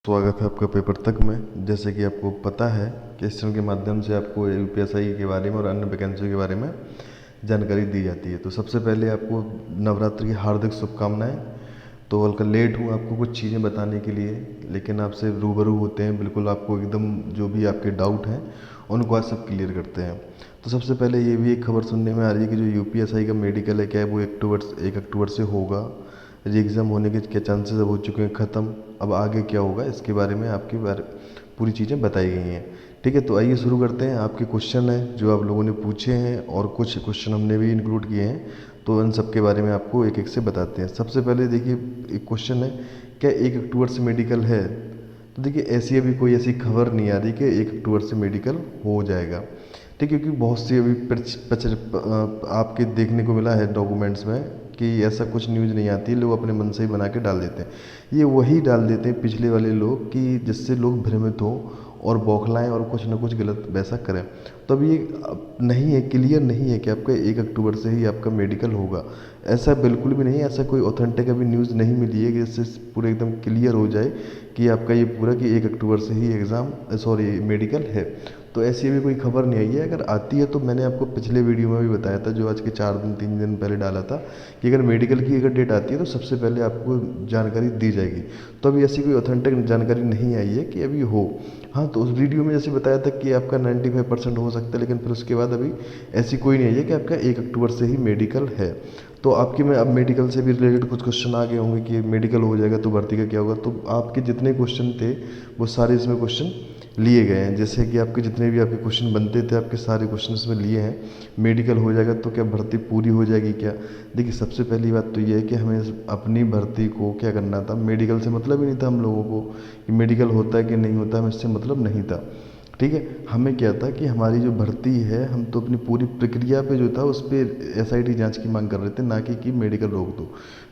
स्वागत है आपका पेपर तक में। जैसे कि आपको पता है कि इस चैनल के माध्यम से आपको यूपीएसआई के बारे में और अन्य वैकेंसियों के बारे में जानकारी दी जाती है। तो सबसे पहले आपको नवरात्रि की हार्दिक शुभकामनाएं। तो हल्का लेट हूँ आपको कुछ चीज़ें बताने के लिए, लेकिन आपसे रूबरू होते हैं, बिल्कुल आपको एकदम जो भी आपके डाउट हैं उनको आज सब क्लियर करते हैं। तो सबसे पहले ये भी एक खबर सुनने में आ रही है कि जो यूपीएसआई का मेडिकल है, क्या है वो 1 अक्टूबर से होगा। ये एग्ज़ाम होने के क्या चांसेस अब हो चुके हैं ख़त्म। अब आगे क्या होगा इसके बारे में आपकी पूरी चीज़ें बताई गई हैं। ठीक है, तो आइए शुरू करते हैं। आपके क्वेश्चन हैं जो आप लोगों ने पूछे हैं और कुछ क्वेश्चन हमने भी इंक्लूड किए हैं, तो इन सब के बारे में आपको एक एक से बताते हैं। सबसे पहले देखिए, एक क्वेश्चन है, क्या 1 अक्टूबर से मेडिकल है? तो देखिए, ऐसी अभी कोई ऐसी खबर नहीं आ रही कि 1 अक्टूबर से मेडिकल हो जाएगा। ठीक है, क्योंकि बहुत सी अभी आपके देखने को मिला है डॉक्यूमेंट्स में कि ऐसा कुछ न्यूज़ नहीं आती है, लोग अपने मन से ही बना के डाल देते हैं। ये वही डाल देते हैं पिछले वाले लोग कि जिससे लोग भ्रमित हो और बौखलाएं और कुछ ना कुछ गलत वैसा करें। तो अब ये नहीं है, क्लियर नहीं है कि आपका 1 अक्टूबर से ही आपका मेडिकल होगा। ऐसा बिल्कुल भी नहीं है, ऐसा कोई ऑथेंटिक अभी न्यूज़ नहीं मिली है कि इससे पूरा एकदम क्लियर हो जाए कि आपका ये पूरा कि 1 अक्टूबर से ही मेडिकल है। तो ऐसी अभी कोई खबर नहीं आई है। अगर आती है तो मैंने आपको पिछले वीडियो में भी बताया था, जो आज के 4 दिन 3 दिन पहले डाला था, कि अगर मेडिकल की अगर डेट आती है तो सबसे पहले आपको जानकारी दी जाएगी। तो अभी ऐसी कोई ऑथेंटिक जानकारी नहीं आई है कि अभी हो। हाँ, तो उस वीडियो में जैसे बताया था कि आपका 95% हो सकता है, लेकिन फिर उसके बाद अभी ऐसी कोई नहीं आई है कि आपका 1 अक्टूबर से ही मेडिकल है। तो आपके में अब मेडिकल से भी रिलेटेड कुछ क्वेश्चन आ गए होंगे कि मेडिकल हो जाएगा तो भर्ती का क्या होगा। तो आपके जितने क्वेश्चन थे वो सारे इसमें क्वेश्चन लिए गए हैं। जैसे कि आपके जितने भी आपके क्वेश्चन बनते थे, आपके सारे क्वेश्चन इसमें लिए हैं। मेडिकल हो जाएगा तो क्या भर्ती पूरी हो जाएगी क्या? देखिए, सबसे पहली बात तो ये है कि हमें अपनी भर्ती को क्या करना था, मेडिकल से मतलब ही नहीं था हम लोगों को कि मेडिकल होता है कि नहीं होता, हमें इससे मतलब नहीं था। ठीक है, हमें क्या था कि हमारी जो भर्ती है, हम तो अपनी पूरी प्रक्रिया पे जो था उस पर एसआईटी जांच की मांग कर रहे थे, ना कि मेडिकल रोक दो।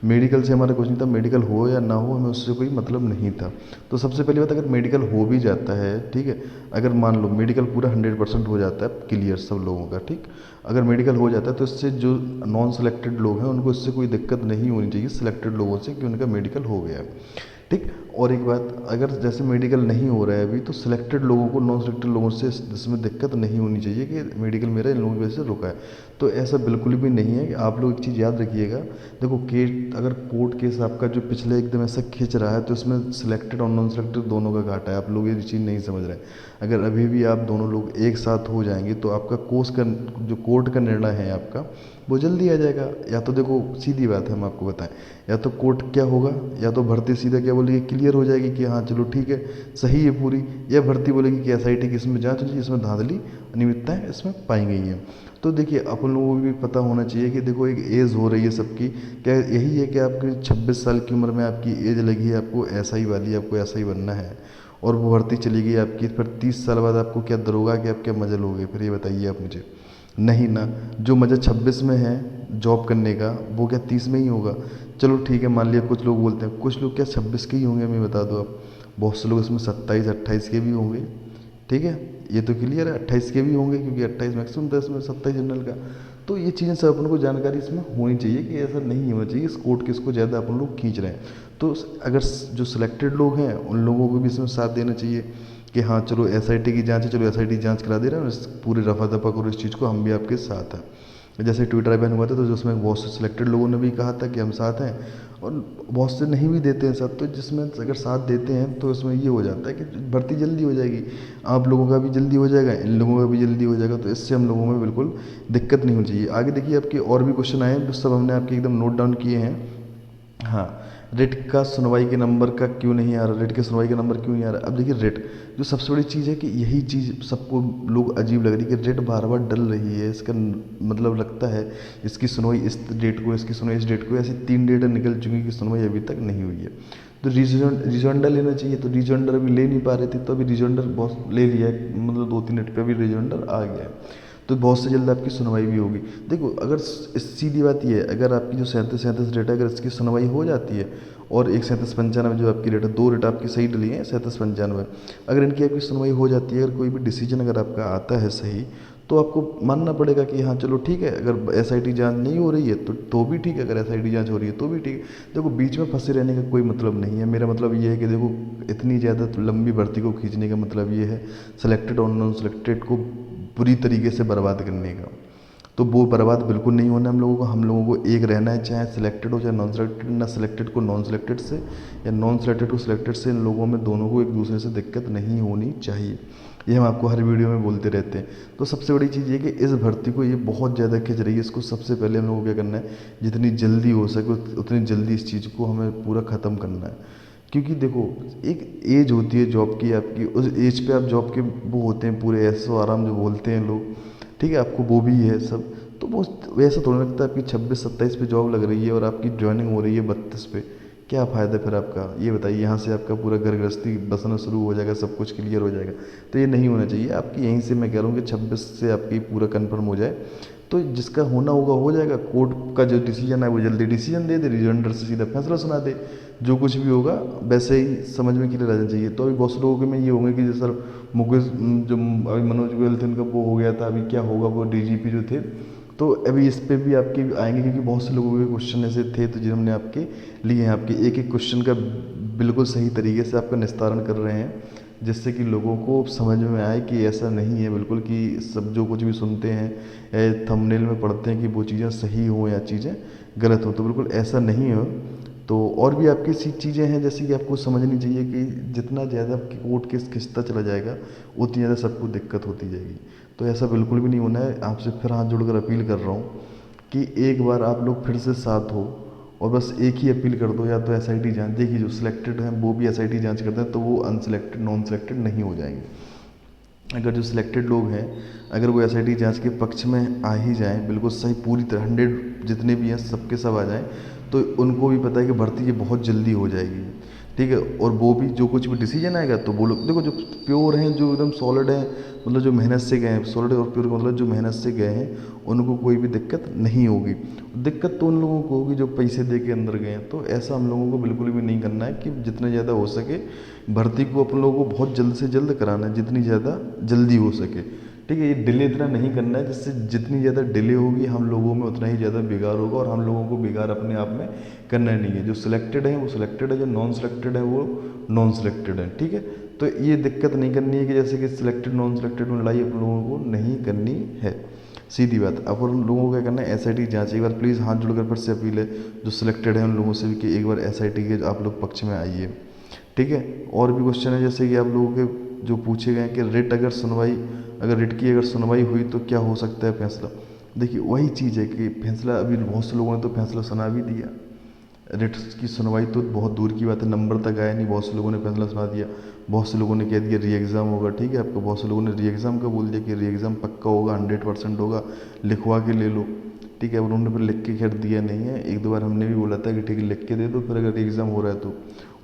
मेडिकल से हमारा कुछ नहीं था, मेडिकल हो या ना हो हमें उससे कोई मतलब नहीं था। तो सबसे पहली बात, अगर मेडिकल हो भी जाता है, ठीक है, अगर मान लो मेडिकल पूरा 100% हो जाता है क्लियर सब लोगों का, ठीक, अगर मेडिकल हो जाता है तो इससे जो नॉन सेलेक्टेड लोग हैं उनको इससे कोई दिक्कत नहीं होनी चाहिए सिलेक्टेड लोगों से कि उनका मेडिकल हो गया है। ठीक, और एक बात, अगर जैसे मेडिकल नहीं हो रहा है अभी, तो सिलेक्टेड लोगों को नॉन सिलेक्टेड लोगों से इसमें दिक्कत नहीं होनी चाहिए कि मेडिकल मेरा इन लोगों की वजह से रुका है। तो ऐसा बिल्कुल भी नहीं है। कि आप लोग एक चीज़ याद रखिएगा, देखो केस, अगर कोर्ट केस आपका जो पिछले एकदम ऐसा खींच रहा है तो इसमें सिलेक्टेड और नॉन सिलेक्टेड दोनों का घाटा है। आप लोग ये चीज़ नहीं समझ रहे हैं। अगर अभी भी आप दोनों लोग एक साथ हो जाएंगे तो आपका कोर्स का जो कोर्ट का निर्णय है आपका, वो जल्दी आ जाएगा। या तो देखो, सीधी बात है, हम आपको बताएं, या तो कोर्ट क्या होगा, या तो भर्ती सीधा क्या बोलेगी, क्लियर हो जाएगी कि हाँ चलो ठीक है, सही है पूरी, या भर्ती बोलेगी कि एसआईटी की इसमें जांच होगी, इसमें धांधली अनियमितताएं इसमें पाई गई हैं। तो देखिए, अपन लोगों को भी पता होना चाहिए कि देखो एक एज हो रही है सबकी, क्या यही है कि आपकी 26 साल की उम्र में आपकी एज लगी है, आपको एसआई वाली, आपको एसआई बनना है, और वो भर्ती चली गई आपकी, फिर 30 साल बाद आपको क्या दरोगा कि आप क्या मजल हो गए? फिर ये बताइए आप मुझे। नहीं ना, जो मज़ा 26 में है जॉब करने का, वो क्या 30 में ही होगा? चलो ठीक है, मान लिया कुछ लोग बोलते हैं, कुछ लोग क्या 26 के ही होंगे, हमें बता दो आप। बहुत से लोग इसमें 27 28 के भी होंगे। ठीक है, ये तो क्लियर है, 28 के भी होंगे, क्योंकि 28 मैक्सिमम था इसमें, 27 जनरल का। तो ये चीज़ें सब अपन को जानकारी इसमें होनी चाहिए कि ऐसा नहीं होना चाहिए इस कोर्ट केस को ज़्यादा अपन लोग खींच रहे हैं। तो अगर जो सिलेक्टेड लोग हैं उन लोगों को भी इसमें साथ देना चाहिए कि हाँ चलो एसआईटी की जांच है, चलो एसआईटी जांच करा दे रहा है, इस पूरे रफा दफा करो इस चीज़ को, हम भी आपके साथ हैं। जैसे ट्विटर बैन हुआ था तो जिसमें बहुत से सिलेक्टेड लोगों ने भी कहा था कि हम साथ हैं, और बहुत से नहीं भी देते हैं साथ। तो जिसमें अगर साथ देते हैं तो इसमें ये हो जाता है कि भर्ती जल्दी हो जाएगी, आप लोगों का भी जल्दी हो जाएगा, इन लोगों का भी जल्दी हो जाएगा। तो इससे हम लोगों में बिल्कुल दिक्कत नहीं होनी चाहिए। आगे देखिए, आपके और भी क्वेश्चन आए हैं, जो सब हमने आपके एकदम नोट डाउन किए हैं। हाँ, रेट का सुनवाई के नंबर का क्यों नहीं आ रहा, रेट के सुनवाई का नंबर क्यों नहीं आ रहा? अब देखिए, रेट जो सबसे बड़ी चीज़ है कि यही चीज़ सबको लोग अजीब लग रही है कि रेट बार बार डल रही है। इसका मतलब लगता है इसकी सुनवाई इस डेट को, इसकी सुनवाई इस डेट को, ऐसी 3 डेट निकल चुकी है कि सुनवाई अभी तक नहीं हुई है। तो रिजॉइंडर लेना चाहिए, तो रिजॉइंडर अभी ले नहीं पा रहे थे, तो अभी रिजॉइंडर बहुत ले लिया है, मतलब 2 3 डेट पे अभी रिजॉइंडर आ गया है। तो बहुत से जल्द आपकी सुनवाई भी होगी। देखो, अगर सीधी बात ये है, अगर आपकी जो 37 रेट है, अगर इसकी सुनवाई हो जाती है, और एक 37 95 जो आपकी रेट है, 2 रेट आपकी सही डली है, 37 95, अगर इनकी आपकी सुनवाई हो जाती है, अगर कोई भी डिसीजन अगर आपका आता है सही, तो आपको मानना पड़ेगा कि हाँ चलो ठीक है, अगर एसआईटी जांच नहीं हो रही है तो भी ठीक है, अगर एसआईटी जांच हो रही है तो भी ठीक है। देखो बीच में फंसे रहने का कोई मतलब नहीं है। मेरा मतलब ये है कि देखो इतनी ज़्यादा लंबी भर्ती को खींचने का मतलब ये है सेलेक्टेड और नॉन सेलेक्टेड को बुरी तरीके से बर्बाद करने का। तो वो बर्बाद बिल्कुल नहीं होना हम लोगों को एक रहना है, चाहे सिलेक्टेड हो चाहे नॉन सिलेक्टेड, ना सिलेक्टेड को नॉन सिलेक्टेड से या नॉन सिलेक्टेड को सिलेक्टेड से, इन लोगों में दोनों को एक दूसरे से दिक्कत नहीं होनी चाहिए। ये हम आपको हर वीडियो में बोलते रहते हैं। तो सबसे बड़ी चीज़ ये कि इस भर्ती को ये बहुत ज़्यादा खिंच रही है, इसको सबसे पहले हम लोगों को क्या करना है, जितनी जल्दी हो सके उतनी जल्दी इस चीज़ को हमें पूरा ख़त्म करना है। क्योंकि देखो एक एज होती है जॉब की आपकी, उस एज पे आप जॉब के वो होते हैं पूरे ऐसो आराम जो बोलते हैं लोग, ठीक है, आपको वो भी है सब। तो वो वैसा थोड़ा लगता है आपकी 26-27 पे जॉब लग रही है और आपकी ज्वाइनिंग हो रही है 32 पे, क्या फ़ायदा फिर आपका, ये बताइए। यहाँ से आपका पूरा घर गृहस्थी बसना शुरू हो जाएगा, सब कुछ क्लियर हो जाएगा। तो ये नहीं होना चाहिए आपकी। यहीं से मैं कह रहा हूँ कि 26 से आपकी पूरा कन्फर्म हो जाए, तो जिसका होना होगा हो जाएगा। कोर्ट का जो डिसीजन है वो जल्दी डिसीजन दे दे, रिजल्टर से सीधा फैसला सुना दे, जो कुछ भी होगा वैसे ही समझ में क्लियर आ जाना चाहिए। तो अभी बहुत से लोगों के में ये होंगे कि जैसे सर मुकेश जो अभी मनोज गोयल थे उनका वो हो गया था, अभी क्या होगा, वो डीजीपी जो थे। तो अभी इस पे भी आपके आएंगे, क्योंकि बहुत से लोगों के क्वेश्चन ऐसे थे तो जिन्होंने आपके लिए हैं, आपके एक एक क्वेश्चन का बिल्कुल सही तरीके से आपका निस्तारण कर रहे हैं, जिससे कि लोगों को समझ में आए कि ऐसा नहीं है बिल्कुल कि सब जो कुछ भी सुनते हैं थंबनेल में पढ़ते हैं कि वो चीज़ें सही हो या चीज़ें गलत हो, तो बिल्कुल ऐसा नहीं हो। तो और भी आपकी सी चीज़ें हैं जैसे कि आपको समझनी चाहिए कि जितना ज़्यादा कोर्ट केस खिंचता चला जाएगा उतनी ज़्यादा सबको दिक्कत होती जाएगी। तो ऐसा बिल्कुल भी नहीं होना है। आपसे फिर हाथ जोड़कर अपील कर रहा हूँ कि एक बार आप लोग फिर से साथ हो और बस एक ही अपील कर दो, या तो एसआईटी जांच। देखिए जो सिलेक्टेड हैं वो भी एसआईटी जांच करते हैं, तो वो अनसिलेक्टेड नॉन सिलेक्टेड नहीं हो जाएंगे। अगर जो सिलेक्टेड लोग हैं अगर वो एसआईटी जांच के पक्ष में आ ही जाएँ, बिल्कुल सही पूरी तरह 100 जितने भी हैं सबके सब आ जाएँ, तो उनको भी पता है कि भर्ती ये बहुत जल्दी हो जाएगी, ठीक है। और वो भी जो कुछ भी डिसीजन आएगा तो वो लोग देखो जो प्योर हैं, जो एकदम सॉलिड हैं, मतलब जो मेहनत से गए हैं, सॉलिड और प्योर का मतलब जो मेहनत से गए हैं उनको कोई भी दिक्कत नहीं होगी। दिक्कत तो उन लोगों को होगी जो पैसे दे के अंदर गए हैं। तो ऐसा हम लोगों को बिल्कुल भी नहीं करना है कि जितना ज़्यादा हो सके भर्ती को अपन लोगों को बहुत जल्द से जल्द कराना है, जितनी ज़्यादा जल्दी हो सके, ठीक है। ये डिले इतना नहीं करना है जिससे जितनी ज़्यादा डिले होगी हम लोगों में उतना ही ज़्यादा बिगाड़ होगा, और हम लोगों को बिगाड़ अपने आप में करना नहीं है। जो सिलेक्टेड है वो सिलेक्टेड है, जो नॉन सिलेक्टेड है वो नॉन सिलेक्टेड है, ठीक है। तो ये दिक्कत नहीं करनी है कि जैसे कि सिलेक्टेड नॉन सिलेक्टेड में लड़ाई अपन लोगों को नहीं करनी है, सीधी बात। अब उन लोगों को क्या करना है, एसआईटी जांच एक बार प्लीज़ हाथ जोड़कर फिर से अपील है जो सिलेक्टेड है उन लोगों से भी कि एक बार एसआईटी के आप लोग पक्ष में आइए, ठीक है। और भी क्वेश्चन है जैसे कि आप लोगों के जो पूछे गए कि रिट की अगर सुनवाई हुई तो क्या हो सकता है फैसला। देखिए वही चीज़ है कि फैसला अभी बहुत से लोगों ने तो फैसला सुना भी दिया। रिट की सुनवाई तो बहुत दूर की बात है, नंबर तक आया नहीं, बहुत से लोगों ने फैसला सुना दिया। बहुत से लोगों ने कह दिया री एग्ज़ाम होगा, ठीक है आपको। बहुत से लोगों ने री एग्ज़ाम का बोल दिया कि री एग्ज़ाम पक्का होगा, 100% होगा, लिखवा के ले लो, ठीक है। उन्होंने फिर लिख के खैर दिया नहीं है। एक दो बार हमने भी बोला था कि ठीक है लिख के दे दो फिर अगर री एग्ज़ाम हो रहा है तो।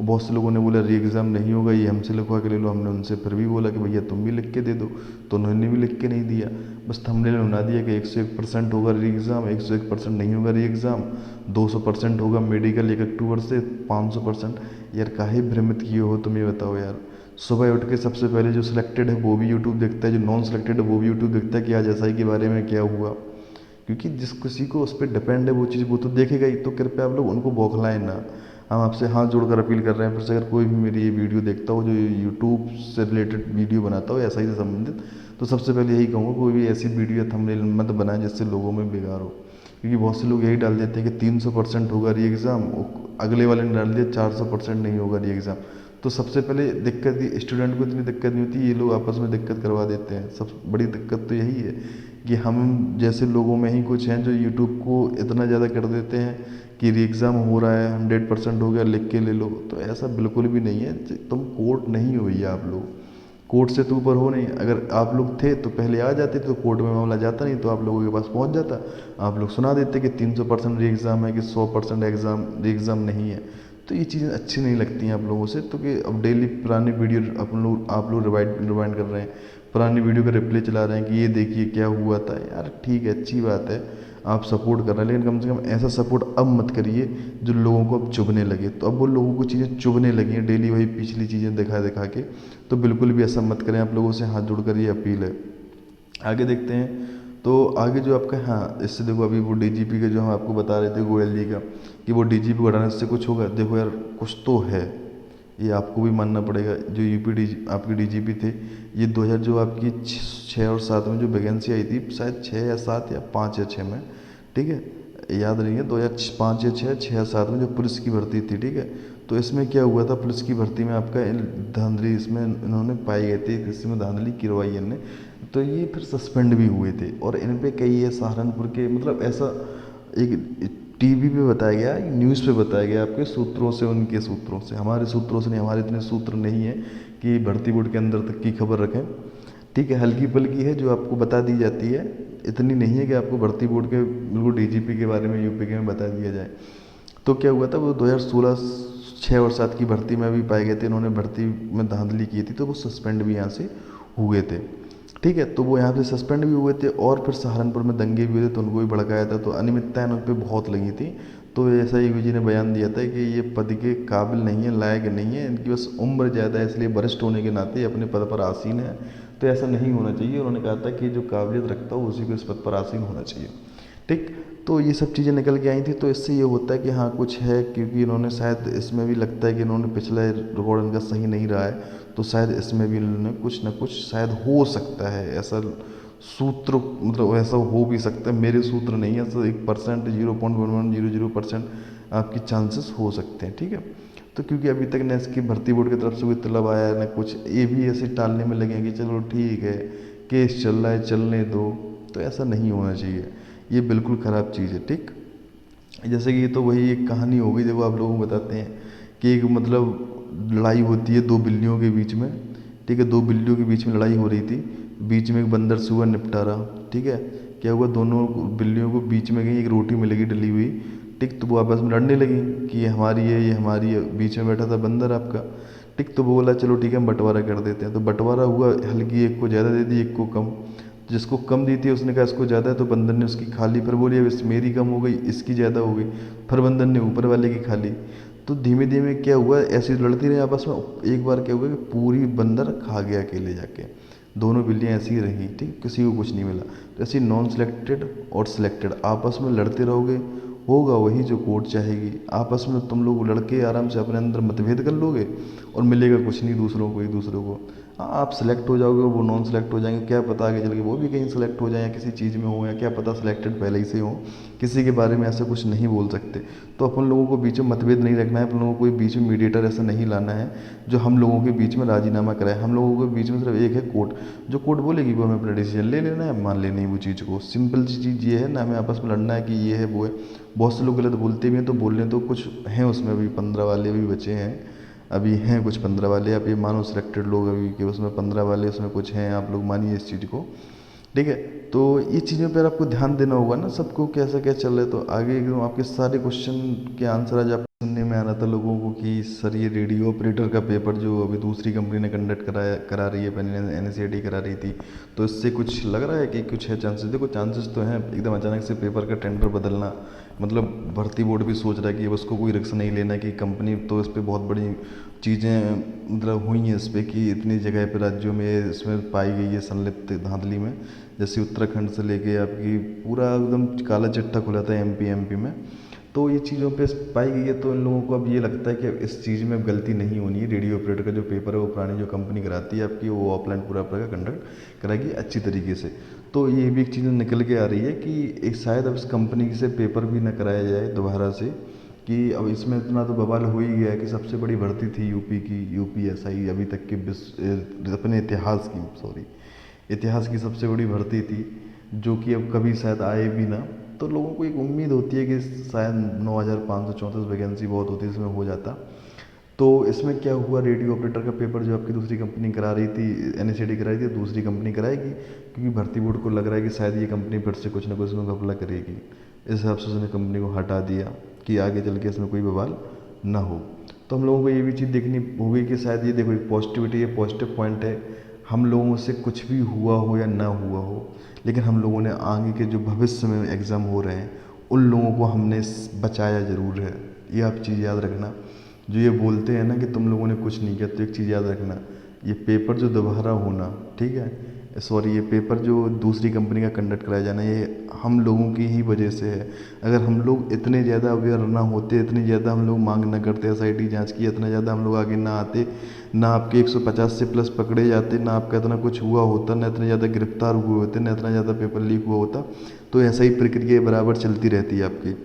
बहुत से लोगों ने बोला री एग्ज़ाम नहीं होगा, ये हमसे लिखवा के ले लो। हमने उनसे फिर भी बोला कि भैया तुम भी लिख के दे दो, तो उन्होंने भी लिख के नहीं दिया। बस हमने बना दिया कि 101% होगा री एग्ज़ाम, 101% नहीं होगा री एग्ज़ाम, 200% होगा मेडिकल 1 अक्टूबर से, 500%। यार काहे भ्रमित किए हो तुम, ये बताओ यार। सुबह उठ के सबसे पहले जो सिलेक्टेड है वो भी यूट्यूब देखता है, जो नॉन सिलेक्टेड है वो भी यूट्यूब देखता है कि आज एसआई के बारे में क्या हुआ। क्योंकि जिस किसी को उस पर डिपेंड है वो चीज़ वो तो देखेगा ही। तो कृपया आप लोग उनको बौखलाएं ना। हम आपसे हाथ जोड़कर अपील कर रहे हैं फिर से, अगर कोई भी मेरी ये वीडियो देखता हो जो यूट्यूब से रिलेटेड वीडियो बनाता हो एसआई से संबंधित, तो सबसे पहले यही कहूँगा कोई भी ऐसी वीडियो थंबनेल मत बनाए जिससे लोगों में बिगाड़ हो। क्योंकि बहुत से लोग यही डाल देते हैं कि 300% होगा री एग्ज़ाम, अगले वाले ने डाल दिया 400% नहीं होगा री एग्ज़ाम। तो सबसे पहले दिक्कत ये स्टूडेंट को इतनी दिक्कत नहीं होती, ये लोग आपस में दिक्कत करवा देते हैं। सब बड़ी दिक्कत तो यही है कि हम जैसे लोगों में ही कुछ हैं जो यूट्यूब को इतना ज़्यादा कर देते हैं कि री एग्ज़ाम हो रहा है, 100% हो गया, लिख के ले लो। तो ऐसा बिल्कुल भी नहीं है। तुम कोर्ट नहीं हो भैया, आप लोग कोर्ट से तो ऊपर हो नहीं। अगर आप लोग थे तो पहले आ जाते, तो कोर्ट में मामला जाता नहीं, तो आप लोगों के पास पहुंच जाता। आप लोग सुना देते कि 300% री एग्ज़ाम है कि 100% री एग्ज़ाम नहीं है। तो ये चीज़ें अच्छी नहीं लगती हैं आप लोगों से। तो कि अब डेली पुरानी वीडियो आप लोग रिवाइंड कर रहे हैं, पुरानी वीडियो का रिप्ले चला रहे हैं कि ये देखिए क्या हुआ था। यार ठीक है, अच्छी बात है आप सपोर्ट कर रहे हैं, लेकिन कम से कम ऐसा सपोर्ट अब मत करिए जो लोगों को अब चुभने लगे। तो अब वो लोगों को चीज़ें चुभने लगी हैं डेली वही पिछली चीज़ें दिखा दिखा के। तो बिल्कुल भी ऐसा मत करें, आप लोगों से हाथ जोड़ कर ये अपील है। आगे देखते हैं। तो आगे जो आपका, हाँ इससे देखो अभी वो डीजीपी का जो हम आपको बता रहे थे गोयल जी का, कि वो डीजीपी को हटाने से कुछ होगा। देखो यार कुछ तो है, ये आपको भी मानना पड़ेगा। जो यूपी डी आपके डीजीपी थे, ये 2000 जो आपकी 6 और 7 में जो वैकेंसी आई थी, शायद 6 या 7 या 5 या 6 में, ठीक है याद नहीं है, 2005 या 6 या 7 में जो पुलिस की भर्ती थी, ठीक है। तो इसमें क्या हुआ था, पुलिस की भर्ती में आपका धांधली इसमें इन्होंने पाई गई थी, इसमें धांधली करवाई इनने, तो ये फिर सस्पेंड भी हुए थे। और इन पे कई ये सहारनपुर के, मतलब ऐसा एक टीवी पे बताया गया, न्यूज़ पे बताया गया आपके सूत्रों से, उनके सूत्रों से, हमारे सूत्रों से नहीं, हमारे इतने सूत्र नहीं है कि भर्ती बोर्ड के अंदर तक की खबर रखें, ठीक है। हल्की फुल्की है जो आपको बता दी जाती है, इतनी नहीं है कि आपको भर्ती बोर्ड के बिल्कुल डीजीपी के बारे में यूपी के में बता दिया जाए। तो क्या हुआ था, वो 2016 6 और 7 की भर्ती में भी पाए गए थे, इन्होंने भर्ती में धांधली की थी, तो वो सस्पेंड भी यहाँ से हुए थे, ठीक है। तो वो यहाँ से सस्पेंड भी हुए थे, और फिर सहारनपुर में दंगे भी हुए थे, तो उनको भी भड़काया था, तो अनियमितताएं उन पर बहुत लगी थी। तो ऐसा यूपी जी ने बयान दिया था कि ये पद के काबिल नहीं है, लायक नहीं है, इनकी बस उम्र ज़्यादा है, इसलिए वरिष्ठ होने के नाते अपने पद पर आसीन है। तो ऐसा नहीं होना चाहिए, उन्होंने कहा था कि जो काबिलियत रखता हो उसी को इस पद पर आसीन होना चाहिए, ठीक। तो ये सब चीज़ें निकल के आई थी, तो इससे ये होता है कि हाँ कुछ है, क्योंकि इन्होंने शायद इसमें भी लगता है कि इन्होंने पिछला रिकॉर्ड इनका सही नहीं रहा है, तो शायद इसमें भी इन्होंने कुछ ना कुछ शायद हो सकता है ऐसा सूत्र, मतलब ऐसा हो भी सकता है, मेरे सूत्र नहीं है, ऐसा 1%, 0.1100% आपकी चांसेस हो सकते हैं, ठीक है। तो क्योंकि अभी तक न इसकी भर्ती बोर्ड की तरफ से कोई तलब आया है, न कुछ, ये भी ऐसे टालने में लगे हैं कि चलो ठीक है केस चल रहा है चलने दो, तो ऐसा नहीं होना चाहिए, ये बिल्कुल ख़राब चीज़ है, ठीक। जैसे कि ये तो वही एक कहानी हो गई, देखो आप लोगों को बताते हैं कि एक मतलब लड़ाई होती है दो बिल्लियों के बीच में, ठीक है। दो बिल्लियों के बीच में लड़ाई हो रही थी, बीच में एक बंदर से हुआ निपटारा, ठीक है। क्या हुआ, दोनों बिल्लियों को बीच में गई एक रोटी मिलेगी डली हुई, ठीक। तो वो आपस में लड़ने लगी कि ये हमारी है ये हमारी है, बीच में बैठा था बंदर आपका, ठीक। तो वो बोला चलो ठीक है हम बंटवारा कर देते हैं, तो बंटवारा हुआ, हल्की एक को ज़्यादा दे दी एक को कम, जिसको कम दी थी उसने कहा इसको ज़्यादा है, तो बंदर ने उसकी खा ली, फिर बोली अब इस मेरी कम हो गई इसकी ज़्यादा हो गई, फिर बंदर ने ऊपर वाले की खा ली। तो धीमे धीमे क्या हुआ, ऐसे लड़ती रही आपस में, एक बार क्या हुआ कि पूरी बंदर खा गया अकेले जाके, दोनों बिल्लियाँ ऐसी ही रही, ठीक, किसी को कुछ नहीं मिला। तो ऐसे नॉन सिलेक्टेड और सिलेक्टेड आपस में लड़ते रहोगे, होगा वही जो कोर्ट चाहेगी, आपस में तुम लोग लड़के आराम से अपने अंदर मतभेद कर लोगे और मिलेगा कुछ नहीं दूसरों को, एक दूसरों को। हाँ आप सेलेक्ट हो जाओगे, वो नॉन सेलेक्ट हो जाएंगे, क्या पता आगे चल के वो भी कहीं सेलेक्ट हो जाए या किसी चीज़ में हो, या क्या पता सिलेक्टेड पहले ही से हो, किसी के बारे में ऐसा कुछ नहीं बोल सकते। तो अपन लोगों को बीच में मतभेद नहीं रखना है, अपन लोगों को कोई बीच में मीडिएटर ऐसा नहीं लाना है जो हम लोगों के बीच में राजीनामा कराए। हम लोगों के बीच में सिर्फ एक है कोर्ट, जो कोर्ट बोलेगी वो हमें अपना डिसीजन ले लेना है, मान लेनी है वो चीज़ को। सिंपल सी चीज़ ये है ना, हमें आपस में लड़ना है कि ये है वो है। बहुत से लोग गलत बोलते भी हैं, तो बोलने तो कुछ हैं उसमें, अभी 15 वाले भी बचे हैं, अभी हैं कुछ 15 वाले, आप ये मानो सिलेक्टेड लोग अभी कि उसमें 15 वाले उसमें कुछ हैं, आप लोग मानिए इस चीज़ को, ठीक है। तो ये चीज़ों पर आपको ध्यान देना होगा ना सबको, कैसा क्या चल रहा है। तो आगे एकदम आपके सारे क्वेश्चन के आंसर आज आप सुनने में आ रहा था लोगों को कि सर ये रेडियो ऑपरेटर का पेपर जो अभी दूसरी कंपनी ने कंडक्ट करा रही है, पहले एनसीईआरटी करा रही थी, तो इससे कुछ लग रहा है कि कुछ है चांसेस। देखो चांसेस तो हैं, एकदम अचानक से पेपर का टेंडर बदलना, मतलब भर्ती बोर्ड भी सोच रहा है कि अब उसको कोई रिस्क नहीं लेना, कि कंपनी तो इस पर बहुत बड़ी चीज़ें मतलब हुई हैं इस पर कि इतनी जगह पर राज्यों में इसमें पाई गई है संलिप्त धांधली में, जैसे उत्तराखंड से लेके आपकी पूरा एकदम काला चिट्ठा खुला था एमपी में। तो ये चीज़ों पे पाई गई है, तो इन लोगों को अब ये लगता है कि इस चीज़ में अब गलती नहीं होनी है। रेडियो ऑपरेटर का जो पेपर है वो पुरानी जो कंपनी कराती है आपकी, वो ऑफलाइन पूरा पूरा कंडक्ट कराएगी अच्छी तरीके से। तो ये भी एक चीज़ निकल के आ रही है कि एक शायद अब इस कंपनी से पेपर भी ना कराया जाए दोबारा से, कि अब इसमें इतना तो बवाल हो ही गया है कि सबसे बड़ी भर्ती थी यूपी की, यूपीएसआई अभी तक के अपने इतिहास की, सॉरी, इतिहास की सबसे बड़ी भर्ती थी, जो कि अब कभी शायद आए भी ना। तो लोगों को एक उम्मीद होती है कि शायद 9,534 वैकेंसी बहुत होती है, इसमें हो जाता। तो इसमें क्या हुआ, रेडियो ऑपरेटर का पेपर जो आपकी दूसरी कंपनी करा रही थी, एनएसईआरटी करा रही थी, दूसरी कंपनी कराएगी, क्योंकि भर्ती बोर्ड को लग रहा है कि शायद ये कंपनी फिर से कुछ ना कुछ इसमें घपला करेगी। इस हिसाब से उसने कंपनी को हटा दिया कि आगे चल के इसमें कोई बवाल ना हो। तो हम लोगों को ये भी चीज़ देखनी होगी कि शायद ये देखो एक पॉजिटिविटी है, पॉजिटिव पॉइंट है, हम लोगों से कुछ भी हुआ हो या ना हुआ हो, लेकिन हम लोगों ने आगे के जो भविष्य में एग्ज़ाम हो रहे हैं उन लोगों को हमने बचाया ज़रूर है। ये आप चीज़ याद रखना। जो ये बोलते हैं ना कि तुम लोगों ने कुछ नहीं किया, तो एक चीज़ याद रखना, ये पेपर जो दोबारा होना, ठीक है, सॉरी ये पेपर जो दूसरी कंपनी का कंडक्ट कराया जाना, ये हम लोगों की ही वजह से है। अगर हम लोग इतने ज़्यादा अवेयर ना होते, इतनी ज़्यादा हम लोग मांग ना करते एसआईटी जांच की, इतना ज़्यादा हम लोग आगे ना आते, ना आपके 150 से प्लस पकड़े जाते, ना आपका इतना कुछ हुआ होता, ना इतने ज़्यादा गिरफ्तार हुए होते, ना इतना ज़्यादा पेपर लीक हुआ होता, तो ऐसा ही प्रक्रिया बराबर चलती रहती है आपकी।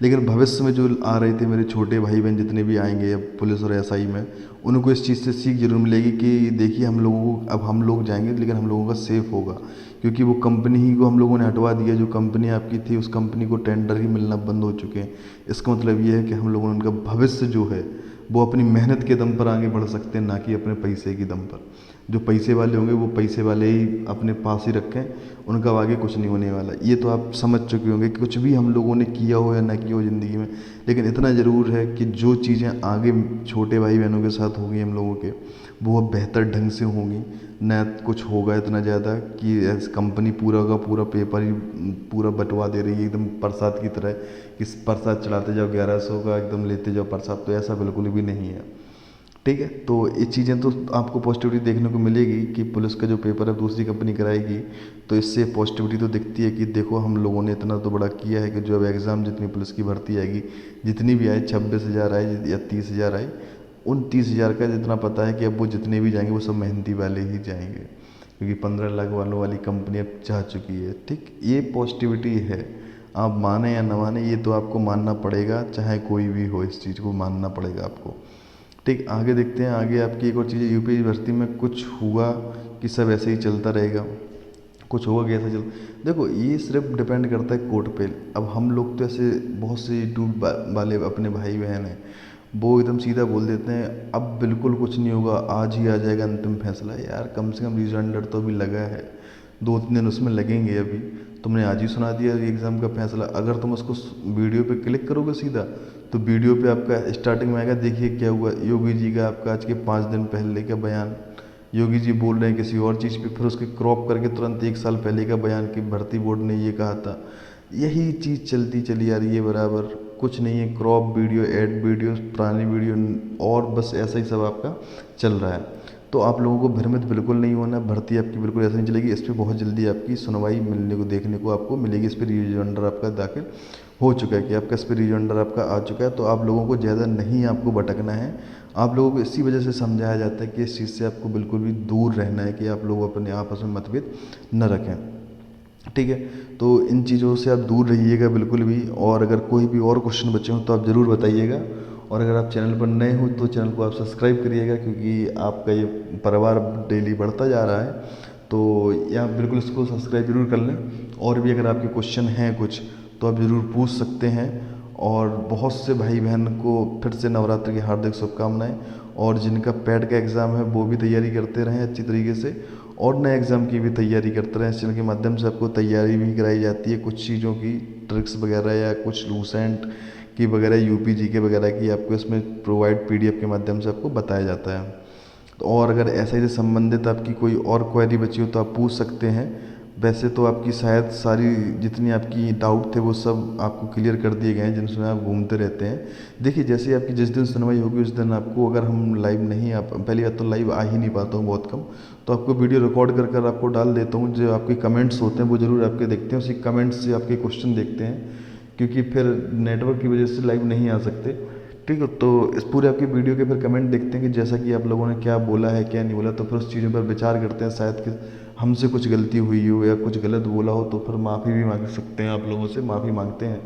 लेकिन भविष्य में जो आ रहे थे मेरे छोटे भाई बहन जितने भी आएंगे अब पुलिस और एसआई में, उनको इस चीज़ से सीख जरूर मिलेगी कि देखिए हम लोगों को, अब हम लोग जाएंगे लेकिन हम लोगों का सेफ होगा, क्योंकि वो कंपनी ही को हम लोगों ने हटवा दिया। जो कंपनी आपकी थी उस कंपनी को टेंडर ही मिलना बंद हो चुके हैं। इसका मतलब ये है कि हम लोगों ने उनका भविष्य जो है वो अपनी मेहनत के दम पर आगे बढ़ सकते हैं, ना कि अपने पैसे के दम पर। जो पैसे वाले होंगे वो पैसे वाले ही अपने पास ही रखें, उनका आगे कुछ नहीं होने वाला। ये तो आप समझ चुके होंगे कि कुछ भी हम लोगों ने किया हो या ना किया हो ज़िंदगी में, लेकिन इतना ज़रूर है कि जो चीज़ें आगे छोटे भाई बहनों के साथ होंगी हम लोगों के, वो अब बेहतर ढंग से होंगी। न कुछ होगा इतना ज़्यादा कि कंपनी पूरा का पूरा पेपर ही पूरा बंटवा दे रही है एकदम प्रसाद की तरह, कि प्रसाद चढ़ाते जाओ 1100 का, एकदम लेते जाओ प्रसाद, तो ऐसा बिल्कुल भी नहीं है। ठीक है, तो ये चीज़ें तो आपको पॉजिटिविटी देखने को मिलेगी कि पुलिस का जो पेपर है दूसरी कंपनी कराएगी, तो इससे पॉजिटिविटी तो दिखती है कि देखो हम लोगों ने इतना तो बड़ा किया है कि जो अब एग्ज़ाम जितनी पुलिस की भर्ती आएगी, जितनी भी आए 26,000 आए या 30,000 आए, उन 30,000 का जितना पता है कि अब वो जितने भी जाएंगे वो सब मेहनती वाले ही जाएंगे, क्योंकि 15 लाख वालों वाली कंपनी अब जा चुकी है। ठीक, ये पॉजिटिविटी है। आप माने या न माने, ये तो आपको मानना पड़ेगा, चाहे कोई भी हो, इस चीज़ को मानना पड़ेगा आपको। ठीक, आगे देखते हैं। आगे आपकी एक और चीज़ है, यूपी भर्ती में कुछ हुआ कि सब ऐसे ही चलता रहेगा, कुछ होगा कि ऐसा चल, देखो ये सिर्फ डिपेंड करता है कोर्ट पे। अब हम लोग तो ऐसे बहुत से यूट्यूब वाले अपने भाई बहन हैं, वो एकदम सीधा बोल देते हैं अब बिल्कुल कुछ नहीं होगा, आज ही आ जाएगा अंतिम फैसला। यार कम से कम रिजल्ट तो अभी लगा है, 2-3 दिन उसमें लगेंगे। अभी तुमने आज ही सुना दिया एग्ज़ाम का फैसला, अगर तुम उसको वीडियो पे क्लिक करोगे सीधा, तो वीडियो पे आपका स्टार्टिंग में आएगा, देखिए क्या हुआ, योगी जी का आपका आज के 5 दिन पहले का बयान, योगी जी बोल रहे हैं किसी और चीज़ पे, फिर उसके क्रॉप करके तुरंत 1 साल पहले का बयान कि भर्ती बोर्ड ने ये कहा था। यही चीज़ चलती चली आ रही है बराबर, कुछ नहीं है, क्रॉप वीडियो, ऐड वीडियो, पुरानी वीडियो, और बस ऐसा ही सब आपका चल रहा है। तो आप लोगों को भ्रमित बिल्कुल नहीं होना, भर्ती आपकी बिल्कुल ऐसे नहीं चलेगी। इस पर बहुत जल्दी आपकी सुनवाई मिलने को देखने को आपको मिलेगी। इस पर रिजॉइंडर आपका दाखिल हो चुका है कि आपका इस पर रिजॉइंडर आपका आ चुका है, तो आप लोगों को ज़्यादा नहीं आपको भटकना है। आप लोगों को इसी वजह से समझाया जाता है कि इस चीज़ से आपको बिल्कुल भी दूर रहना है, कि आप लोग अपने आपस में मतभेद न रखें। ठीक है, तो इन चीज़ों से आप दूर रहिएगा बिल्कुल भी। और अगर कोई भी और क्वेश्चन बचे हों तो आप ज़रूर बताइएगा, और अगर आप चैनल पर नए हो तो चैनल को आप सब्सक्राइब करिएगा, क्योंकि आपका ये परिवार डेली बढ़ता जा रहा है। तो या बिल्कुल इसको सब्सक्राइब जरूर कर लें। और भी अगर आपके क्वेश्चन हैं कुछ तो आप ज़रूर पूछ सकते हैं। और बहुत से भाई बहन को फिर से नवरात्र की हार्दिक शुभकामनाएं। और जिनका पैड का एग्ज़ाम है वो भी तैयारी करते रहें अच्छी तरीके से, और नए एग्ज़ाम की भी तैयारी करते रहें। इस चैनल के माध्यम से आपको तैयारी भी कराई जाती है कुछ चीज़ों की, ट्रिक्स वगैरह या कुछ लूसेंट की वगैरह, यूपी जीके वगैरह की आपको इसमें प्रोवाइड पीडीएफ के माध्यम से आपको बताया जाता है। तो और अगर ऐसे से संबंधित आपकी कोई और क्वेरी बची हो तो आप पूछ सकते हैं। वैसे तो आपकी शायद सारी जितनी आपकी डाउट थे वो सब आपको क्लियर कर दिए गए हैं, जिनमें आप घूमते रहते हैं। देखिए जैसे आपकी जिस दिन सुनवाई होगी उस दिन आपको, अगर हम लाइव नहीं आ, पहली बात तो लाइव आ ही नहीं पाता हूँ बहुत कम, तो आपको वीडियो रिकॉर्ड कर कर आपको डाल देता हूँ। जो आपके कमेंट्स होते हैं वो ज़रूर आपके देखते हैं, उसी कमेंट्स से आपके क्वेश्चन देखते हैं, क्योंकि फिर नेटवर्क की वजह से लाइव नहीं आ सकते। ठीक है, तो इस पूरे आपके वीडियो के फिर कमेंट देखते हैं कि जैसा कि आप लोगों ने क्या बोला है क्या नहीं बोला, तो फिर उस चीज़ों पर विचार करते हैं। शायद कि हमसे कुछ गलती हुई हो या कुछ गलत बोला हो तो फिर माफ़ी भी मांग सकते हैं, आप लोगों से माफ़ी मांगते हैं।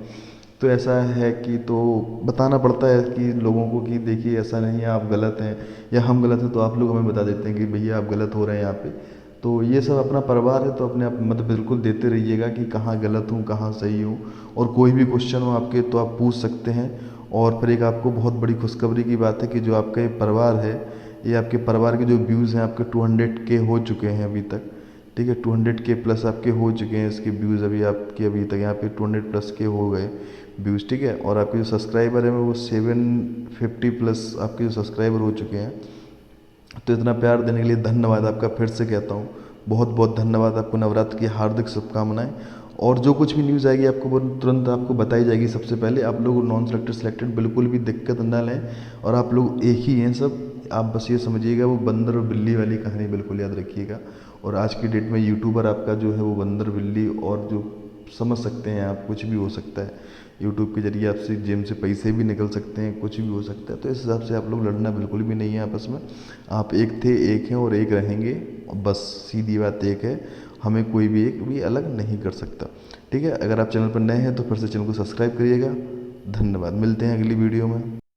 तो ऐसा है कि तो बताना पड़ता है कि लोगों को कि देखिए ऐसा नहीं है, आप गलत हैं या हम गलत हैं, तो आप लोग हमें बता देते हैं कि भैया आप गलत हो रहे हैं यहाँ पे। तो ये सब अपना परिवार है, तो अपने आप मत बिल्कुल देते रहिएगा कि कहाँ गलत हूँ कहाँ सही हूँ। और कोई भी क्वेश्चन हो आपके तो आप पूछ सकते हैं। और फिर एक आपको बहुत बड़ी खुशखबरी की बात है कि जो आपका ये परिवार है, ये आपके परिवार के जो व्यूज़ हैं आपके 200K हो चुके हैं अभी तक। ठीक है, 200K प्लस आपके हो चुके हैं इसके व्यूज़, अभी तक यहाँ पे 200+ के हो गए व्यूज़। ठीक है, और आपके जो सब्सक्राइबर हैं वो 750 प्लस आपके जो सब्सक्राइबर हो चुके हैं। तो इतना प्यार देने के लिए धन्यवाद आपका, फिर से कहता हूँ बहुत बहुत धन्यवाद आपको। नवरात्र की हार्दिक शुभकामनाएं। और जो कुछ भी न्यूज़ आएगी आपको वो तुरंत आपको बताई जाएगी सबसे पहले। आप लोग नॉन सेलेक्टेड सिलेक्टेड बिल्कुल भी दिक्कत ना लें, और आप लोग एक ही हैं सब, आप बस ये समझिएगा वो बंदर और बिल्ली वाली कहानी बिल्कुल याद रखिएगा। और आज की डेट में यूट्यूबर आपका जो है वो बंदर बिल्ली और जो समझ सकते हैं आप, कुछ भी हो सकता है। यूट्यूब के ज़रिए आपसे जेब से पैसे भी निकल सकते हैं, कुछ भी हो सकता है। तो इस हिसाब से आप लोग लड़ना बिल्कुल भी नहीं है आपस में। आप एक थे, एक हैं और एक रहेंगे। बस सीधी बात एक है, हमें कोई भी एक भी अलग नहीं कर सकता। ठीक है, अगर आप चैनल पर नए हैं तो फिर से चैनल को सब्सक्राइब करिएगा। धन्यवाद, मिलते हैं अगली वीडियो में।